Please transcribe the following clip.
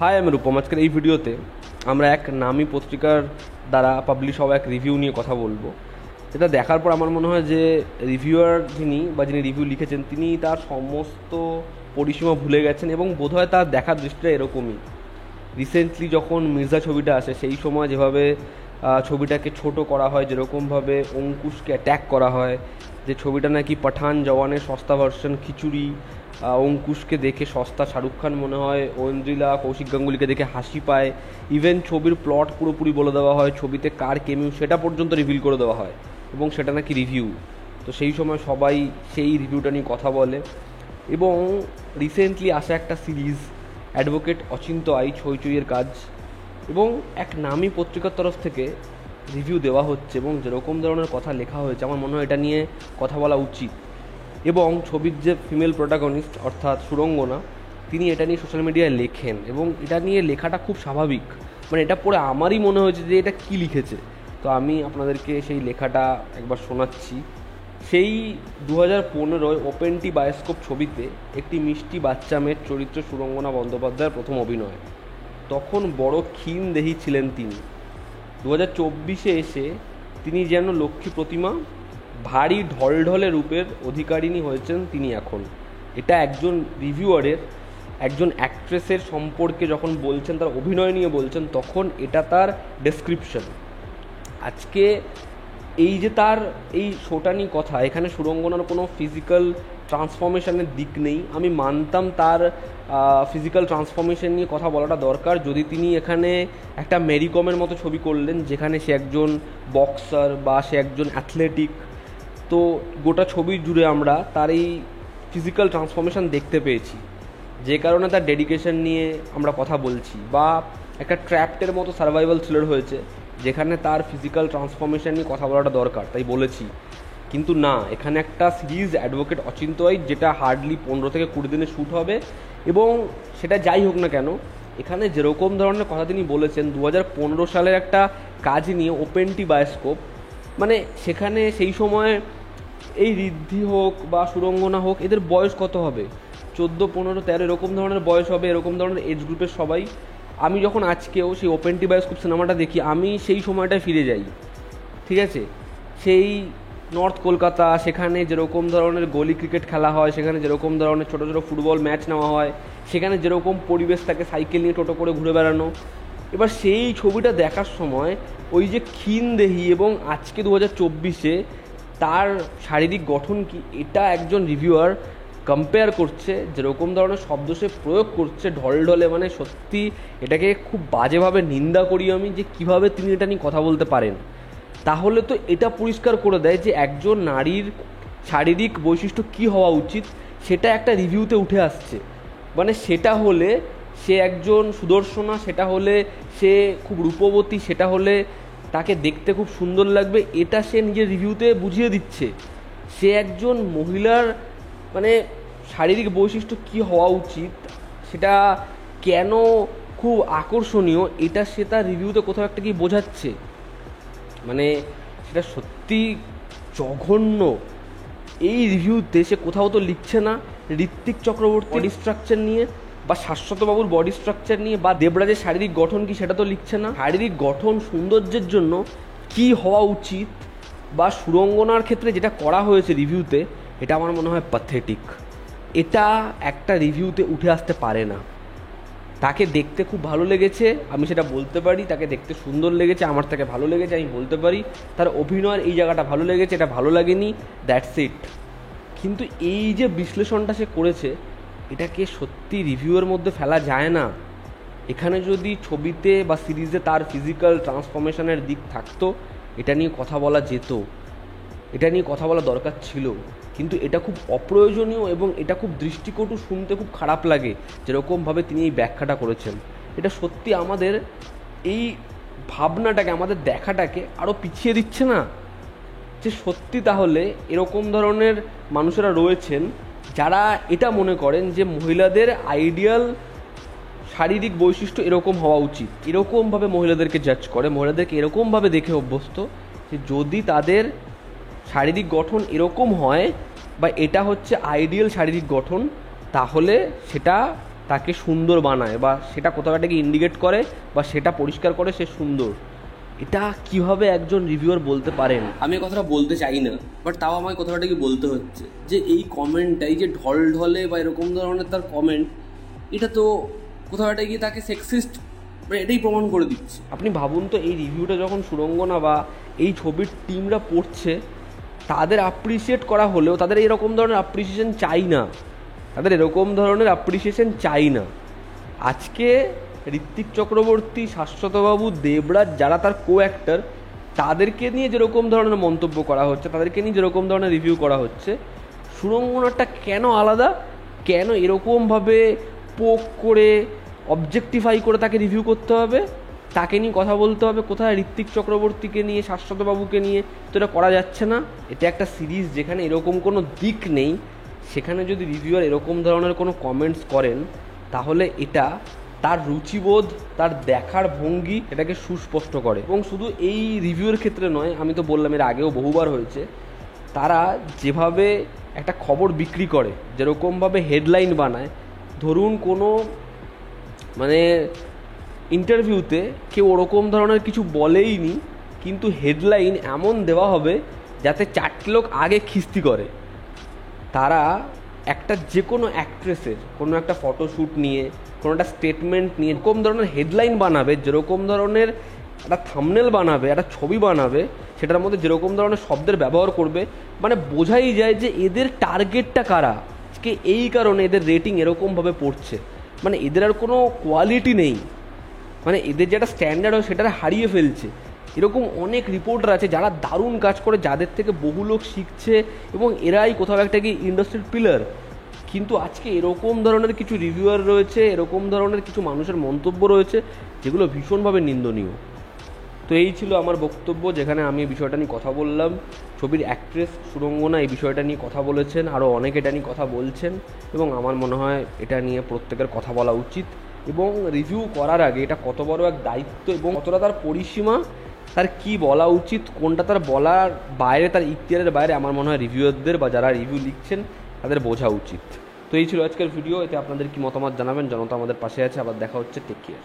High, আমি রূপম। আজকের এই ভিডিওতে আমরা এক নামী পত্রিকার দ্বারা পাবলিশ হওয়া এক রিভিউ নিয়ে কথা বলবো। এটা দেখার পর আমার মনে হয় যে রিভিউয়ার যিনি রিভিউ লিখেছেন তিনি তার সমস্ত পরিসীমা ভুলে গেছেন এবং বোধহয় তার দেখার দৃষ্টিটা এরকমই। রিসেন্টলি যখন মির্জা ছবিটা আসে সেই সময় যেভাবে ছবিটাকে ছোট করা হয়, যেরকমভাবে অঙ্কুশকে অ্যাট্যাক করা হয়, যে ছবিটা নাকি পাঠান জওয়ানের সস্তা ভার্সন, খিচুড়ি, অঙ্কুশকে দেখে সস্তা শাহরুখ খান মনে হয়, ঐন্দ্রিলা কৌশিক গাঙ্গুলিকে দেখে হাসি পায়, ইভেন ছবির প্লট পুরোপুরি বলে দেওয়া হয়, ছবিতে কার কেমিউ সেটা পর্যন্ত রিভিল করে দেওয়া হয় এবং সেটা নাকি রিভিউ। তো সেই সময় সবাই সেই রিভিউটা নিয়ে কথা বলে এবং রিসেন্টলি আসা একটা সিরিজ অ্যাডভোকেট অচিন্ত আই, ছইচইয়ের কাজ, এবং এক নামী পত্রিকার তরফ থেকে রিভিউ দেওয়া হচ্ছে এবং যেরকম ধরনের কথা লেখা হয়েছে আমার মনে হয় এটা নিয়ে কথা বলা উচিত। এবং ছবির যে ফিমেল প্রোটাগনিস্ট অর্থাৎ সুরঙ্গনা, তিনি এটা নিয়ে সোশ্যাল মিডিয়ায় লেখেন এবং এটা নিয়ে লেখাটা খুব স্বাভাবিক। মানে এটা পড়ে আমারই মনে হয়েছে যে এটা কী লিখেছে। তো আমি আপনাদেরকে সেই লেখাটা একবার শোনাচ্ছি। সেই 2015 ওপেনটি বায়োস্কোপ ছবিতে একটি মিষ্টি বাচ্চা মেয়ের চরিত্র সুরঙ্গনা বন্দ্যোপাধ্যায়ের প্রথম অভিনয়। তখন বড় ক্ষীণ দেহী ছিলেন তিনি। 2024 এসে তিনি যেন লক্ষ্মী প্রতিমা, ভারী ঢলঢলে রূপের অধিকারিণী হয়েছেন তিনি এখন। এটা একজন রিভিউয়ারের, একজন অ্যাক্ট্রেসের সম্পর্কে যখন বলছেন, তার অভিনয় নিয়ে বলছেন, তখন এটা তার ডেসক্রিপশন। আজকে এই যে তার এই শোটা নিয়ে কথা, এখানে সুরঙ্গনার কোনো ফিজিক্যাল ট্রান্সফরমেশনের দিক নেই। আমি মানতাম তার ফিজিক্যাল ট্রান্সফরমেশন নিয়ে কথা বলাটা দরকার যদি তিনি এখানে একটা মেরিকমের মতো ছবি করলেন যেখানে সে একজন বক্সার বা সে একজন অ্যাথলেটিক। তো গোটা ছবি জুড়ে আমরা তার এই ফিজিক্যাল ট্রান্সফরমেশন দেখতে পেয়েছি, যে কারণে তার ডেডিকেশন নিয়ে আমরা কথা বলছি। বা একটা ট্র্যাপ্টের মতো সার্ভাইভাল থ্রিলার হয়েছে যেখানে তার ফিজিক্যাল ট্রান্সফরমেশন নিয়ে কথা বলাটা দরকার, তাই বলেছি। কিন্তু না, এখানে একটা সিরিজ অ্যাডভোকেট অচিন্ত আই, যেটা হার্ডলি 15 থেকে 20 দিনে শ্যুট হবে। এবং সেটা যাই হোক না কেন, এখানে যেরকম ধরনের কথা তিনি বলেছেন 2015 সালের একটা কাজ নিয়ে ওপেনটি বায়োস্কোপ, মানে সেখানে সেই সময় এই ঋদ্ধি হোক বা সুরঙ্গনা হোক, এদের বয়স কত হবে? 14, 15, 13 এরকম ধরনের বয়স হবে, এরকম ধরনের এজ গ্রুপের সবাই। আমি যখন আজকেও সেই ওপেনটি বায়োস্কোপ সিনেমাটা দেখি, আমি সেই সময়টায় ফিরে যাই। ঠিক আছে, সেই নর্থ কলকাতা, সেখানে যেরকম ধরনের গলি ক্রিকেট খেলা হয়, সেখানে যেরকম ধরনের ছোটো ছোটো ফুটবল ম্যাচ নেওয়া হয়, সেখানে যেরকম পরিবেশ থাকে, সাইকেল নিয়ে টোটো করে ঘুরে বেড়ানো। এবার সেই ছবিটা দেখার সময় ওই যে ক্ষীণ দেহি এবং আজকে 2024-এ তার শারীরিক গঠন কি, এটা একজন রিভিউয়ার কম্পেয়ার করছে, যেরকম ধরনের শব্দ সে প্রয়োগ করছে ঢলঢলে, মানে সত্যি এটাকে খুব বাজেভাবে নিন্দা করি আমি, যে কিভাবে তিনি এটা নিয়ে কথা বলতে পারেন। তাহলে তো এটা পরিষ্কার করে দেয় যে একজন নারীর শারীরিক বৈশিষ্ট্য কী হওয়া উচিত সেটা একটা রিভিউতে উঠে আসছে। মানে সেটা হলে সে একজন সুদর্শনা, সেটা হলে সে খুব রূপবতী, সেটা হলে তাকে দেখতে খুব সুন্দর লাগবে, এটা সে নিজের রিভিউতে বুঝিয়ে দিচ্ছে। সে একজন মহিলার মানে শারীরিক বৈশিষ্ট্য কী হওয়া উচিত, সেটা কেন খুব আকর্ষণীয়, এটা সে তার রিভিউতে কোথাও একটা কি বোঝাচ্ছে। মানে সেটা সত্যি জঘন্য। এই রিভিউতে সে কোথাও তো লিখছে না ঋত্বিক চক্রবর্তী বডি স্ট্রাকচার নিয়ে, বা শাশ্বতবাবুর বডি স্ট্রাকচার নিয়ে, বা দেবরাজের শারীরিক গঠন কি সেটা তো লিখছে না। শারীরিক গঠন সৌন্দর্যের জন্য কি হওয়া উচিত বা সুরঙ্গনার ক্ষেত্রে যেটা করা হয়েছে রিভিউতে, এটা আমার মনে হয় প্যাথেটিক। এটা একটা রিভিউতে উঠে আসতে পারে না। তাকে দেখতে খুব ভালো লেগেছে, আমি সেটা বলতে পারি। তাকে দেখতে সুন্দর লেগেছে, আমার তাকে ভালো লেগেছে, আমি বলতে পারি। তার অভিনয়ের এই জায়গাটা ভালো লেগেছে, এটা ভালো লাগেনি, দ্যাটস ইট। কিন্তু এই যে বিশ্লেষণটা সে করেছে, এটাকে সত্যি রিভিউয়ের মধ্যে ফেলা যায় না। এখানে যদি ছবিতে বা সিরিজে তার ফিজিক্যাল ট্রান্সফরমেশনের দিক থাকতো, এটা নিয়ে কথা বলা যেত, এটা নিয়ে কথা বলা দরকার ছিল। কিন্তু এটা খুব অপ্রয়োজনীয় এবং এটা খুব দৃষ্টিকটু, শুনতে খুব খারাপ লাগে যেরকমভাবে তিনি এই ব্যাখ্যাটা করেছেন। এটা সত্যি আমাদের এই ভাবনাটাকে, আমাদের দেখাটাকে আরও পিছিয়ে দিচ্ছে না? যে সত্যি তাহলে এরকম ধরনের মানুষেরা রয়েছেন যারা এটা মনে করেন যে মহিলাদের আইডিয়াল শারীরিক বৈশিষ্ট্য এরকম হওয়া উচিত, এরকমভাবে মহিলাদেরকে জাজ করে, মহিলাদেরকে এরকমভাবে দেখে অভ্যস্ত যে যদি তাদের শারীরিক গঠন এরকম হয় বা এটা হচ্ছে আইডিয়াল শারীরিক গঠন, তাহলে সেটা তাকে সুন্দর বানায় বা সেটা কোথাও একটাকে ইন্ডিকেট করে বা সেটা পরিষ্কার করে সে সুন্দর। এটা কিভাবে একজন রিভিউয়ার বলতে পারেন? আমি কথাটা বলতে চাই না, বাট তাও আমায় কথাটাকে বলতে হচ্ছে যে এই কমেন্টটাই যে ঢল ঢলে বা এরকম ধরনের তার কমেন্ট, এটা তো কোথাও একটা গিয়ে তাকে সেক্সিস্ট মানে এটাই প্রমাণ করে দিচ্ছে। আপনি ভাবুন তো, এই রিভিউটা যখন সুরঙ্গনা বা এই ছবির টিমরা পড়ছে, তাদের অ্যাপ্রিসিয়েট করা হলেও তাদের এরকম ধরনের অ্যাপ্রিসিয়েশন চাই না, তাদের এরকম ধরনের অ্যাপ্রিসিয়েশন চাই না। আজকে ঋত্বিক চক্রবর্তী, শাশ্বতবাবু, দেবরাজ, যারা তার কো অ্যাক্টর, তাদেরকে নিয়ে যেরকম ধরনের মন্তব্য করা হচ্ছে, তাদেরকে নিয়ে যেরকম ধরনের রিভিউ করা হচ্ছে, সুরঙ্গনাটা কেন আলাদা? কেন এরকমভাবে পোক করে অবজেক্টিফাই করে তাকে রিভিউ করতে হবে, তাকে নিয়ে কথা বলতে হবে? কোথায় ঋত্বিক চক্রবর্তীকে নিয়ে, শাশ্বতবাবুকে নিয়ে তো এটা করা যাচ্ছে না? এটা একটা সিরিজ যেখানে এরকম কোনো দিক নেই, সেখানে যদি রিভিউয়ার এরকম ধরনের কোনো কমেন্টস করেন, তাহলে এটা তার রুচিবোধ, তার দেখার ভঙ্গি এটাকে সুস্পষ্ট করে। এবং শুধু এই রিভিউয়ের ক্ষেত্রে নয়, আমি তো বললাম এর আগেও বহুবার হয়েছে, তারা যেভাবে একটা খবর বিক্রি করে, যেরকমভাবে হেডলাইন বানায়, ধরুন কোনো মানে ইন্টারভিউতে কেউ ওরকম ধরনের কিছু বলেইনি, কিন্তু হেডলাইন এমন দেওয়া হবে যাতে 4টে লোক আগে খিস্তি করে। তারা একটা যে কোনো অ্যাক্ট্রেসের কোনো একটা ফটোশ্যুট নিয়ে, কোনো একটা স্টেটমেন্ট নিয়ে এরকম ধরনের হেডলাইন বানাবে, যেরকম ধরনের একটা থাম্বনেল বানাবে, একটা ছবি বানাবে, সেটার মধ্যে যেরকম ধরনের শব্দের ব্যবহার করবে, মানে বোঝাই যায় যে এদের টার্গেটটা কারা, আজকে এই কারণে এদের রেটিং এরকমভাবে পড়ছে। মানে এদের আর কোনো কোয়ালিটি নেই, মানে এদের যেটা স্ট্যান্ডার্ড হয় সেটা হারিয়ে ফেলছে। এরকম অনেক রিপোর্টার আছে যারা দারুণ কাজ করে, যাদের থেকে বহু লোক শিখছে এবং এরাই কোথাও একটা কি ইন্ডাস্ট্রির পিলার। কিন্তু আজকে এরকম ধরনের কিছু রিভিউয়ার রয়েছে, এরকম ধরনের কিছু মানুষের মন্তব্য রয়েছে যেগুলো ভীষণভাবে নিন্দনীয়। তো এই ছিল আমার বক্তব্য, যেখানে আমি এই বিষয়টা নিয়ে কথা বললাম। ছবির অ্যাক্ট্রেস সুরঙ্গনা এই বিষয়টা নিয়ে কথা বলেছেন, আরও অনেক এটা নিয়ে কথা বলছেন, এবং আমার মনে হয় এটা নিয়ে প্রত্যেকের কথা বলা উচিত। এবং রিভিউ করার আগে এটা কত বড় এক দায়িত্ব এবং কতটা তার পরিসীমা, তার কি বলা উচিত, কোনটা তার বলার বাইরে, তার ইখতিয়ারের বাইরে, আমার মনে হয় রিভিউয়ারদের বা যারা রিভিউ লিখছেন তাদের বোঝা উচিত। তো এই ছিল আজকের ভিডিও। এতে আপনাদের কি মতামত জানাবেন, জনতা আমাদের পাশে আছে। আবার দেখা হচ্ছে, টেক কেয়ার।